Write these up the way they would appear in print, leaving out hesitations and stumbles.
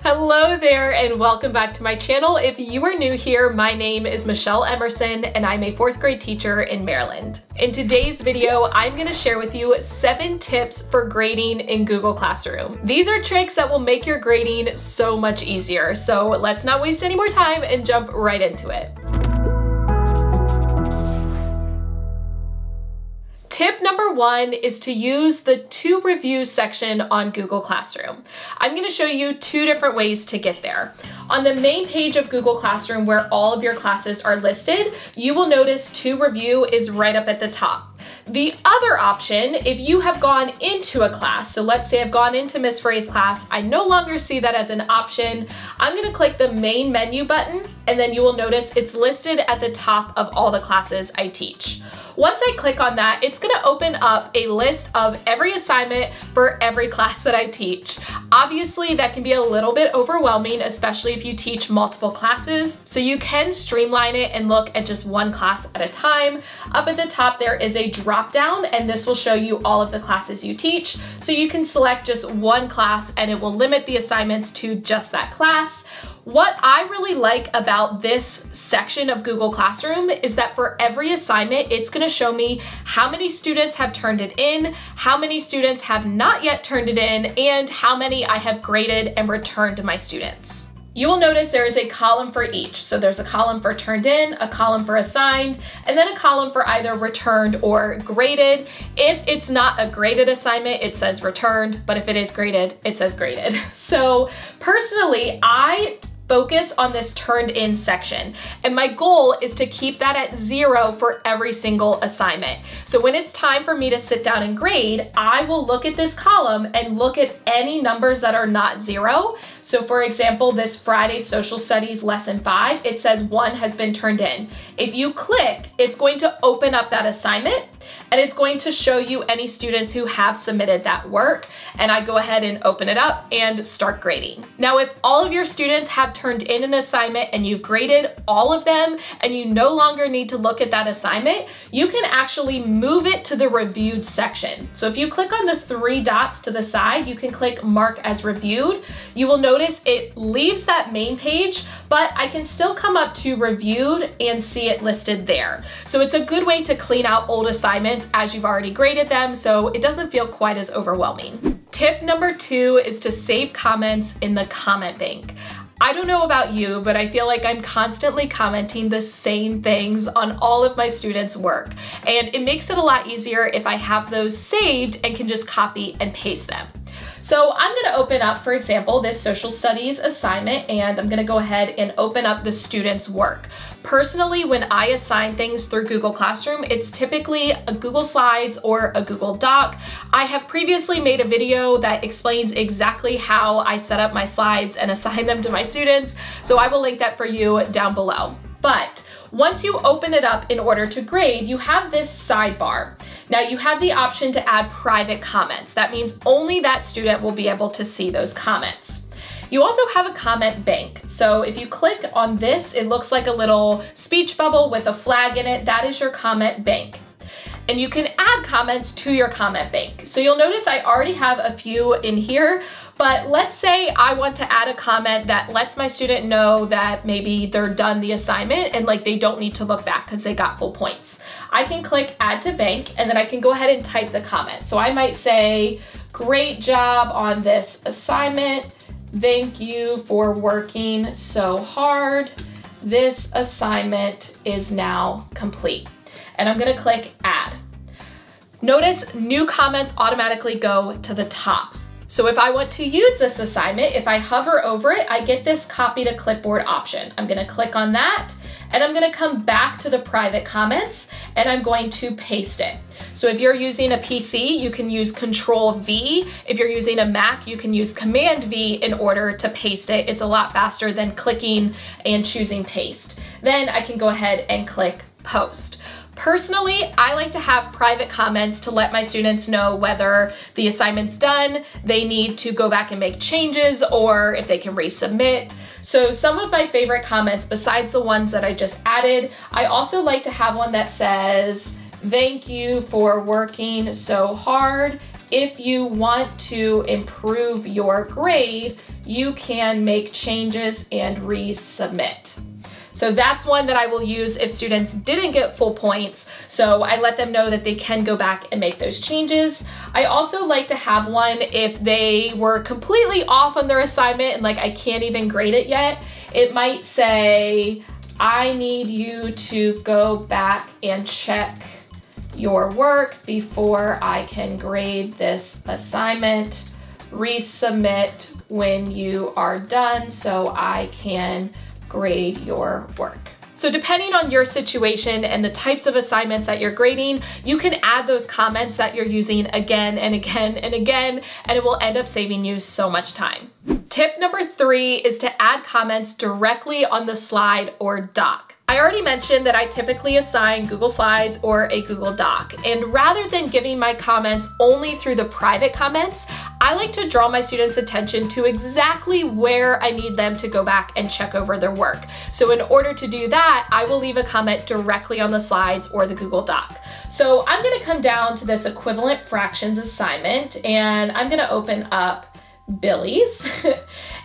Hello there and welcome back to my channel. If you are new here, my name is Michelle Emerson and I'm a 4th grade teacher in Maryland. In today's video, I'm going to share with you 7 tips for grading in Google Classroom. These are tricks that will make your grading so much easier. So let's not waste any more time and jump right into it. Tip number 1 is to use the To Review section on Google Classroom. I'm going to show you 2 different ways to get there. On the main page of Google Classroom where all of your classes are listed, you will notice To Review is right up at the top. The other option, if you have gone into a class, so let's say I've gone into Miss Ferré's class, I no longer see that as an option. I'm going to click the main menu button and then you will notice it's listed at the top of all the classes I teach. Once I click on that, it's going to open up a list of every assignment for every class that I teach. Obviously, that can be a little bit overwhelming, especially if you teach multiple classes. So you can streamline it and look at just one class at a time. Up at the top, there is a drop down, and this will show you all of the classes you teach. So you can select just one class and it will limit the assignments to just that class. What I really like about this section of Google Classroom is that for every assignment, it's going to show me how many students have turned it in, how many students have not yet turned it in, and how many I have graded and returned to my students. You will notice there is a column for each. So there's a column for turned in, a column for assigned, and then a column for either returned or graded. If it's not a graded assignment, it says returned, but if it is graded, it says graded. So personally, I focus on this turned in section. And my goal is to keep that at 0 for every single assignment. So when it's time for me to sit down and grade, I will look at this column and look at any numbers that are not 0. So for example, this Friday Social Studies Lesson 5, it says 1 has been turned in. If you click, it's going to open up that assignment and it's going to show you any students who have submitted that work. And I go ahead and open it up and start grading. Now, if all of your students have turned in an assignment and you've graded all of them and you no longer need to look at that assignment, you can actually move it to the reviewed section. So if you click on the 3 dots to the side, you can click Mark as Reviewed. You will notice it leaves that main page, but I can still come up to Reviewed and see it listed there. So it's a good way to clean out old assignments as you've already graded them, so it doesn't feel quite as overwhelming. Tip number 2 is to save comments in the comment bank. I don't know about you, but I feel like I'm constantly commenting the same things on all of my students' work. And it makes it a lot easier if I have those saved and can just copy and paste them. So I'm going to open up, for example, this social studies assignment, and I'm going to go ahead and open up the student's work. Personally, when I assign things through Google Classroom, it's typically a Google Slides or a Google Doc. I have previously made a video that explains exactly how I set up my slides and assign them to my students, so I will link that for you down below. But once you open it up in order to grade, you have this sidebar. Now you have the option to add private comments. That means only that student will be able to see those comments. You also have a comment bank. So if you click on this, it looks like a little speech bubble with a flag in it. That is your comment bank. And you can add comments to your comment bank. So you'll notice I already have a few in here, but let's say I want to add a comment that lets my student know that maybe they're done the assignment and like they don't need to look back because they got full points. I can click add to bank and then I can go ahead and type the comment. So I might say, great job on this assignment. Thank you for working so hard. This assignment is now complete. And I'm gonna click add. Notice new comments automatically go to the top. So if I want to use this assignment, if I hover over it, I get this copy to clipboard option. I'm gonna click on that and I'm gonna come back to the private comments and I'm going to paste it. So if you're using a PC, you can use Control V. If you're using a Mac, you can use Command V in order to paste it. It's a lot faster than clicking and choosing paste. Then I can go ahead and click post. Personally, I like to have private comments to let my students know whether the assignment's done, they need to go back and make changes, or if they can resubmit. So some of my favorite comments, besides the ones that I just added, I also like to have one that says, thank you for working so hard. if you want to improve your grade, you can make changes and resubmit. So that's one that I will use if students didn't get full points. So I let them know that they can go back and make those changes. I also like to have one if they were completely off on their assignment and like I can't even grade it yet. It might say, I need you to go back and check your work before I can grade this assignment. Resubmit when you are done so I can grade your work. So depending on your situation and the types of assignments that you're grading, you can add those comments that you're using again and again and again, and it will end up saving you so much time. Tip number 3 is to add comments directly on the slide or doc. I already mentioned that I typically assign Google Slides or a Google Doc, and rather than giving my comments only through the private comments, I like to draw my students' attention to exactly where I need them to go back and check over their work. So in order to do that, I will leave a comment directly on the slides or the Google Doc. So I'm gonna come down to this equivalent fractions assignment, and I'm gonna open up Billy's.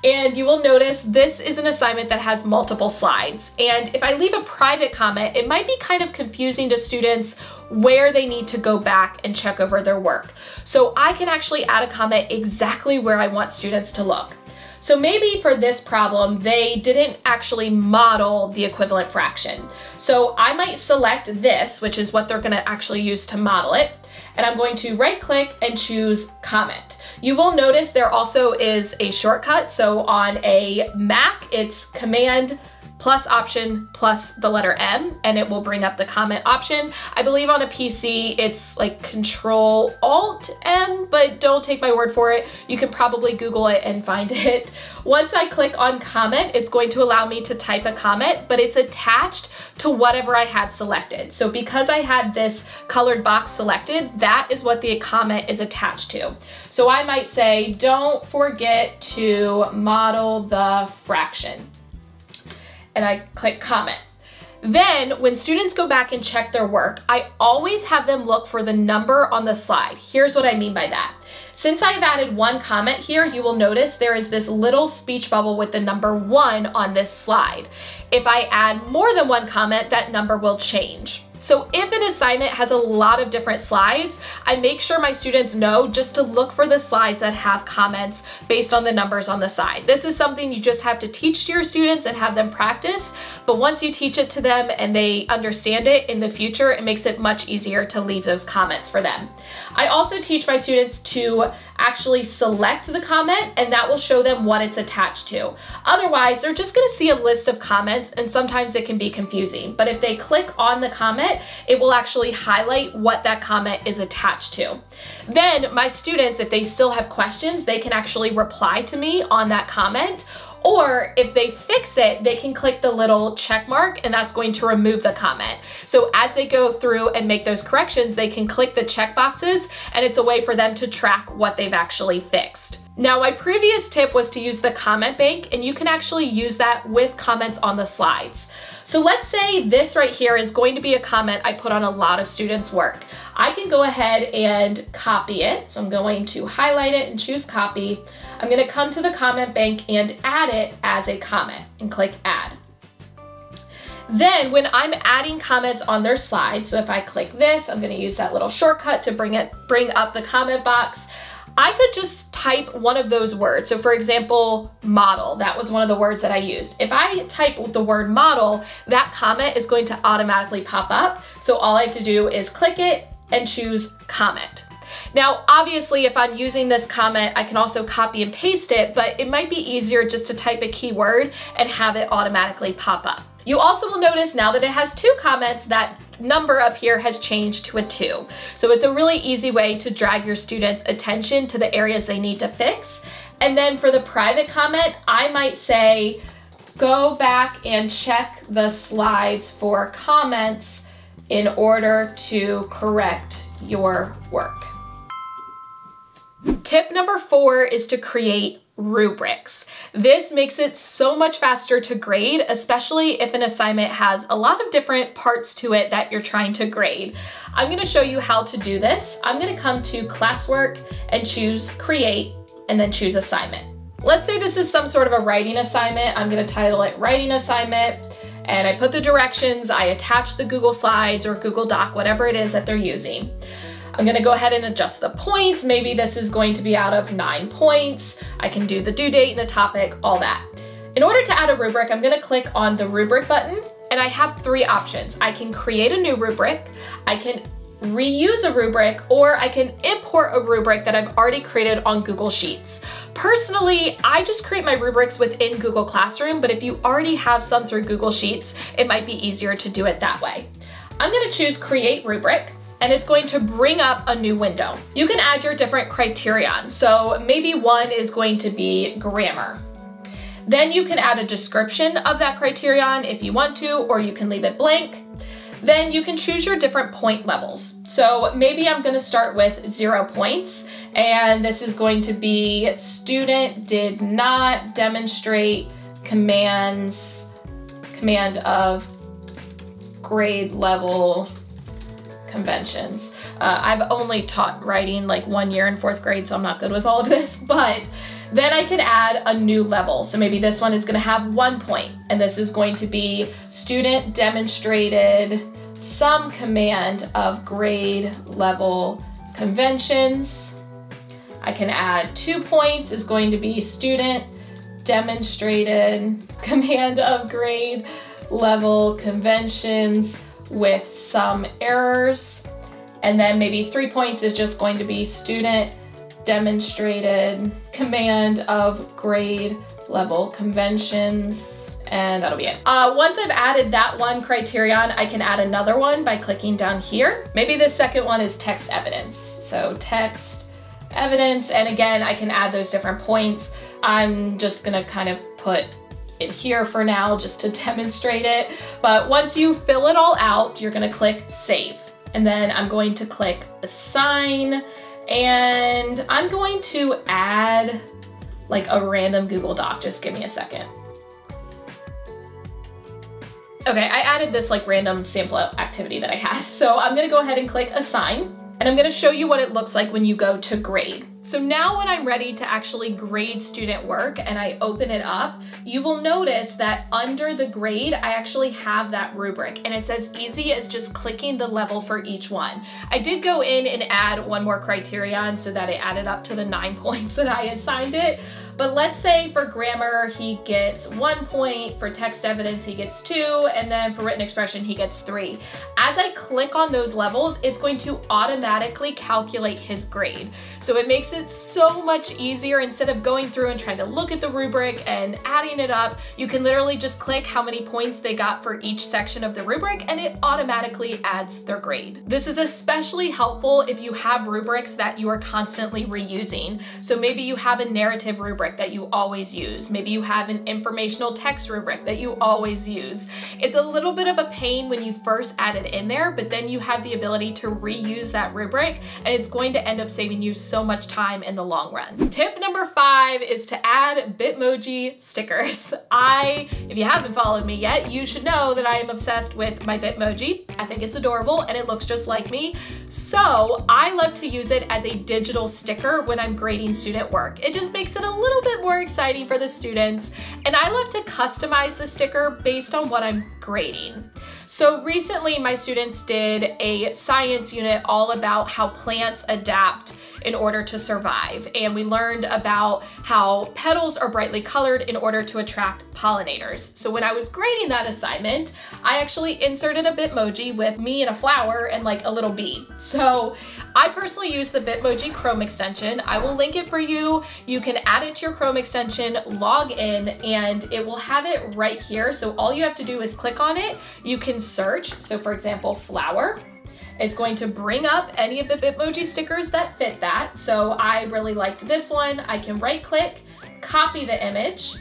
And you will notice this is an assignment that has multiple slides. And if I leave a private comment, it might be kind of confusing to students where they need to go back and check over their work. So I can actually add a comment exactly where I want students to look. So maybe for this problem, they didn't actually model the equivalent fraction. So I might select this, which is what they're gonna actually use to model it. And I'm going to right click and choose comment. You will notice there also is a shortcut. So on a Mac, it's Command plus Option plus the letter M, and it will bring up the comment option. I believe on a PC, it's like Control Alt M, but don't take my word for it. You can probably Google it and find it. Once I click on comment, it's going to allow me to type a comment, but it's attached to whatever I had selected. So because I had this colored box selected, that is what the comment is attached to. So I might say, don't forget to model the fraction. And I click comment. Then when students go back and check their work, I always have them look for the number on the slide. Here's what I mean by that. Since I've added one comment here, you will notice there is this little speech bubble with the number 1 on this slide. If I add more than one comment, that number will change. So if an assignment has a lot of different slides, I make sure my students know just to look for the slides that have comments based on the numbers on the side. This is something you just have to teach to your students and have them practice, but once you teach it to them and they understand it in the future, it makes it much easier to leave those comments for them. I also teach my students to actually select the comment, and that will show them what it's attached to. Otherwise, they're just gonna see a list of comments, and sometimes it can be confusing. But if they click on the comment, it will actually highlight what that comment is attached to. Then my students, if they still have questions, they can actually reply to me on that comment. Or if they fix it, they can click the little check mark, and that's going to remove the comment. So as they go through and make those corrections, they can click the check boxes, and it's a way for them to track what they've actually fixed. Now, my previous tip was to use the comment bank, and you can actually use that with comments on the slides. So let's say this right here is going to be a comment I put on a lot of students' work. I can go ahead and copy it. So I'm going to highlight it and choose copy. I'm gonna come to the comment bank and add it as a comment and click add. Then when I'm adding comments on their slide, so if I click this, I'm gonna use that little shortcut to bring up the comment box. I could just type one of those words. So for example, model, that was one of the words that I used. If I type the word model, that comment is going to automatically pop up. So all I have to do is click it and choose comment. Now, obviously, if I'm using this comment, I can also copy and paste it, but it might be easier just to type a keyword and have it automatically pop up. You also will notice now that it has 2 comments, that number up here has changed to a 2. So it's a really easy way to drag your students' attention to the areas they need to fix. And then for the private comment, I might say, go back and check the slides for comments in order to correct your work. Tip number 4 is to create Rubrics. This makes it so much faster to grade, especially if an assignment has a lot of different parts to it that you're trying to grade. I'm going to show you how to do this. I'm going to come to classwork and choose create and then choose assignment. Let's say this is some sort of a writing assignment. I'm going to title it writing assignment, and I put the directions, I attach the Google Slides or Google Doc, whatever it is that they're using. I'm gonna go ahead and adjust the points. Maybe this is going to be out of 9 points. I can do the due date and the topic, all that. In order to add a rubric, I'm gonna click on the rubric button, and I have 3 options. I can create a new rubric, I can reuse a rubric, or I can import a rubric that I've already created on Google Sheets. Personally, I just create my rubrics within Google Classroom, but if you already have some through Google Sheets, it might be easier to do it that way. I'm gonna choose create rubric, and it's going to bring up a new window. You can add your different criterion. So maybe one is going to be grammar. Then you can add a description of that criterion if you want to, or you can leave it blank. Then you can choose your different point levels. So maybe I'm gonna start with 0 points, and this is going to be student did not demonstrate command of grade level conventions. I've only taught writing like 1 year in 4th grade, so I'm not good with all of this, but then I can add a new level. So maybe this one is gonna have 1 point, and this is going to be student demonstrated some command of grade level conventions. I can add 2 points, is going to be student demonstrated command of grade level conventions with some errors. And then maybe 3 points is just going to be student demonstrated command of grade level conventions, and that'll be it. Once I've added that one criterion, I can add another one by clicking down here. Maybe this second one is text evidence. So text evidence, and again, I can add those different points. I'm just gonna kind of put it here for now just to demonstrate it. But once you fill it all out, you're gonna click save. And then I'm going to click assign, and I'm going to add like a random Google Doc. Just give me a second. Okay, I added this like random sample activity that I had. So I'm gonna go ahead and click assign, and I'm gonna show you what it looks like when you go to grade. So now when I'm ready to actually grade student work and I open it up, you will notice that under the grade, I actually have that rubric, and it's as easy as just clicking the level for each one. I did go in and add one more criterion so that it added up to the 9 points that I assigned it. But let's say for grammar, he gets 1 point, for text evidence, he gets 2, and then for written expression, he gets 3. As I click on those levels, it's going to automatically calculate his grade. So it makes it so much easier. Instead of going through and trying to look at the rubric and adding it up, you can literally just click how many points they got for each section of the rubric, and it automatically adds their grade. This is especially helpful if you have rubrics that you are constantly reusing. So maybe you have a narrative rubric that you always use. Maybe you have an informational text rubric that you always use. It's a little bit of a pain when you first add it in there, but then you have the ability to reuse that rubric, and it's going to end up saving you so much time in the long run. Tip number 5 is to add Bitmoji stickers. If you haven't followed me yet, you should know that I am obsessed with my Bitmoji. I think it's adorable and it looks just like me. So I love to use it as a digital sticker when I'm grading student work. It just makes it a little bit more exciting for the students, and I love to customize the sticker based on what I'm grading. So recently my students did a science unit all about how plants adapt in order to survive, and we learned about how petals are brightly colored in order to attract pollinators. So when I was grading that assignment, I actually inserted a Bitmoji with me and a flower and like a little bee. So I personally use the Bitmoji Chrome extension. I will link it for you. You can add it to your Chrome extension, log in, and it will have it right here. So all you have to do is click on it. You can search. So for example, flower. It's going to bring up any of the Bitmoji stickers that fit that. So I really liked this one. I can right click, copy the image,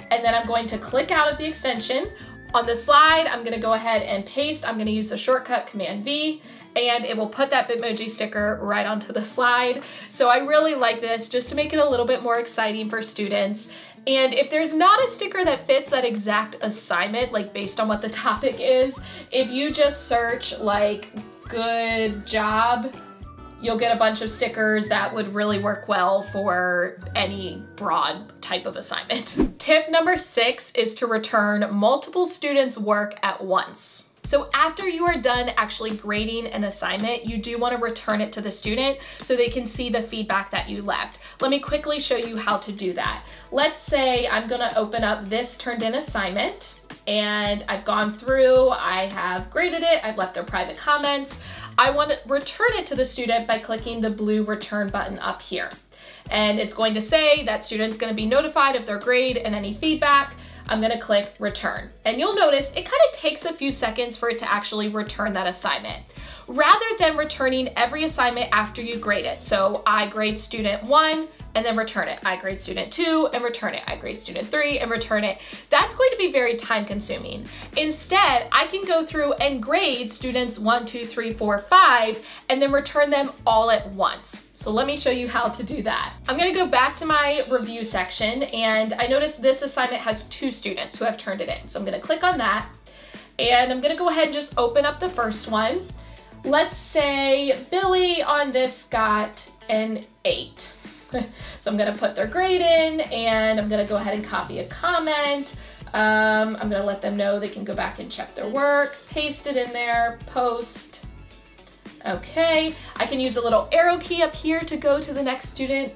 and then I'm going to click out of the extension. On the slide, I'm gonna go ahead and paste. I'm gonna use the shortcut Command V, and it will put that Bitmoji sticker right onto the slide. So I really like this just to make it a little bit more exciting for students. And if there's not a sticker that fits that exact assignment, like based on what the topic is, if you just search like good job, you'll get a bunch of stickers that would really work well for any broad type of assignment. Tip number 6 is to return multiple students' work at once. So after you are done actually grading an assignment, you do want to return it to the student so they can see the feedback that you left. Let me quickly show you how to do that. Let's say I'm going to open up this turned in assignment and I've gone through, I have graded it, I've left their private comments. I want to return it to the student by clicking the blue return button up here. And it's going to say that student's going to be notified of their grade and any feedback. I'm gonna click return. And you'll notice it kind of takes a few seconds for it to actually return that assignment. Rather than returning every assignment after you grade it. So I grade student 1 and then return it. I grade student 2 and return it. I grade student 3 and return it. That's going to be very time consuming. Instead, I can go through and grade students 1, 2, 3, 4, 5, and then return them all at once. So let me show you how to do that. I'm gonna go back to my review section, and I notice this assignment has 2 students who have turned it in. So I'm gonna click on that, and I'm gonna go ahead and just open up the first one. Let's say Billy on this got an 8. So I'm gonna put their grade in, and I'm gonna go ahead and copy a comment. I'm gonna let them know they can go back and check their work, paste it in there, post. Okay, I can use a little arrow key up here to go to the next student.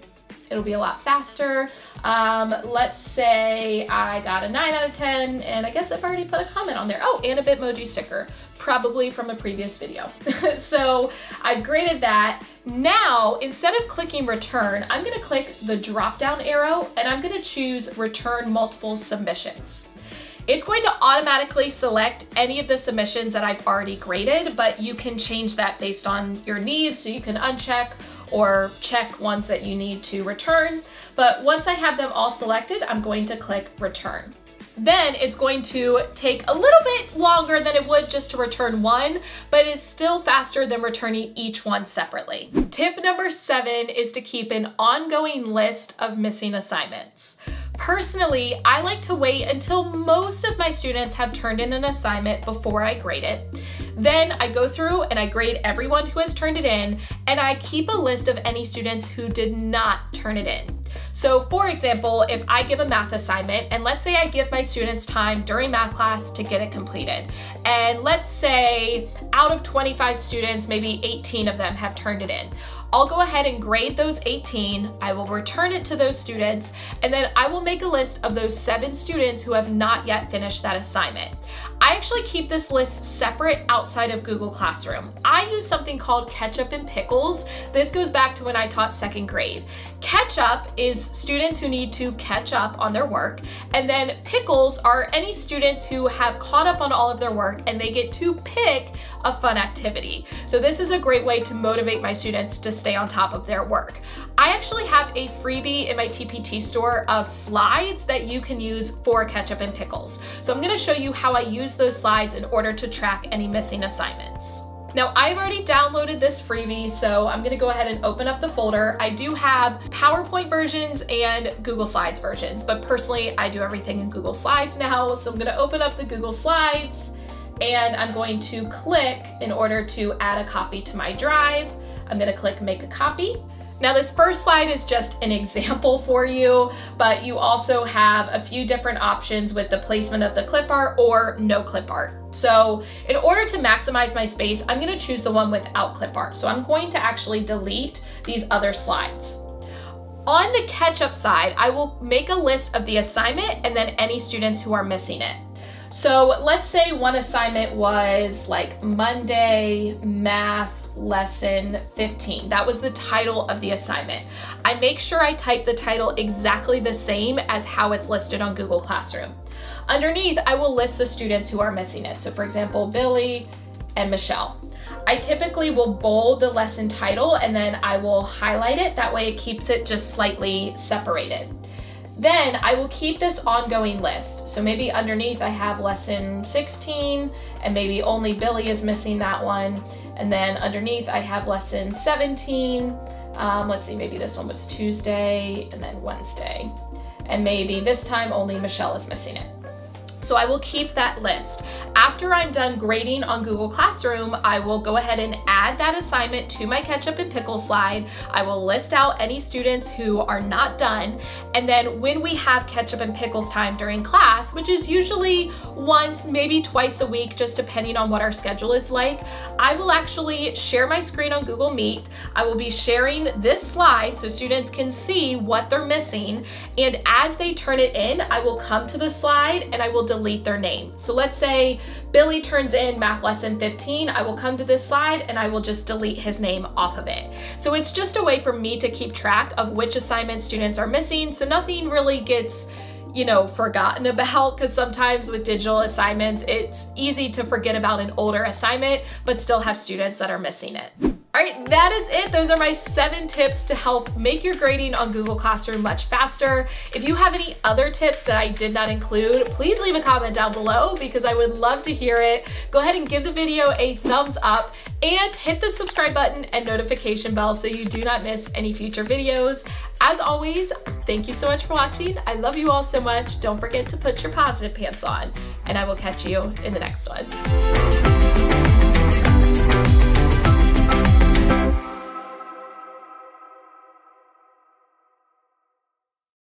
It'll be a lot faster. Let's say I got a 9 out of 10, and I guess I've already put a comment on there. Oh, and a Bitmoji sticker, probably from a previous video. So I've graded that. Now, instead of clicking return, I'm gonna click the drop-down arrow, and I'm gonna choose return multiple submissions. It's going to automatically select any of the submissions that I've already graded, but you can change that based on your needs, so you can uncheck or check ones that you need to return. But once I have them all selected, I'm going to click return. Then it's going to take a little bit longer than it would just to return one, but it is still faster than returning each one separately. Tip number 7 is to keep an ongoing list of missing assignments. Personally, I like to wait until most of my students have turned in an assignment before I grade it. Then I go through and I grade everyone who has turned it in, and I keep a list of any students who did not turn it in. So for example, if I give a math assignment, and let's say I give my students time during math class to get it completed, and let's say out of 25 students, maybe 18 of them have turned it in. I'll go ahead and grade those 18, I will return it to those students, and then I will make a list of those 7 students who have not yet finished that assignment. I actually keep this list separate outside of Google Classroom. I use something called KETCHUP and PICKLES. This goes back to when I taught 2nd grade. KETCHUP is students who need to catch up on their work, and then PICKLES are any students who have caught up on all of their work and they get to pick a fun activity. So this is a great way to motivate my students to stay on top of their work. I actually have a freebie in my TPT store of slides that you can use for KETCHUP and PICKLES. So I'm gonna show you how I use those slides in order to track any missing assignments. Now, I've already downloaded this freebie, so I'm gonna go ahead and open up the folder. I do have PowerPoint versions and Google Slides versions, but personally, I do everything in Google Slides now. So I'm gonna open up the Google Slides, and I'm going to click in order to add a copy to my drive. I'm gonna click make a copy. Now this first slide is just an example for you, but you also have a few different options with the placement of the clip art or no clip art. So in order to maximize my space, I'm gonna choose the one without clip art. So I'm going to actually delete these other slides. On the KETCHUP side, I will make a list of the assignment and then any students who are missing it. So let's say one assignment was like Monday Math Lesson 15. That was the title of the assignment. I make sure I type the title exactly the same as how it's listed on Google Classroom. Underneath, I will list the students who are missing it. So for example, Billy and Michelle. I typically will bold the lesson title and then I will highlight it. That way it keeps it just slightly separated. Then I will keep this ongoing list. So maybe underneath I have lesson 16 and maybe only Billy is missing that one. And then underneath I have lesson 17. Let's see, maybe this one was Tuesday and then Wednesday. And maybe this time only Michelle is missing it. So I will keep that list. After I'm done grading on Google Classroom, I will go ahead and add that assignment to my Ketchup and Pickles slide. I will list out any students who are not done. And then when we have Ketchup and Pickles time during class, which is usually once, maybe twice a week, just depending on what our schedule is like, I will actually share my screen on Google Meet. I will be sharing this slide so students can see what they're missing. And as they turn it in, I will come to the slide and I will delete their name. So let's say Billy turns in math lesson 15, I will come to this slide and I will just delete his name off of it. So it's just a way for me to keep track of which assignments students are missing, so nothing really gets, you know, forgotten about, because sometimes with digital assignments, it's easy to forget about an older assignment, but still have students that are missing it. All right, that is it. Those are my 7 tips to help make your grading on Google Classroom much faster. If you have any other tips that I did not include, please leave a comment down below because I would love to hear it. Go ahead and give the video a thumbs up and hit the subscribe button and notification bell so you do not miss any future videos. As always, thank you so much for watching. I love you all so much. Don't forget to put your positive pants on, and I will catch you in the next one.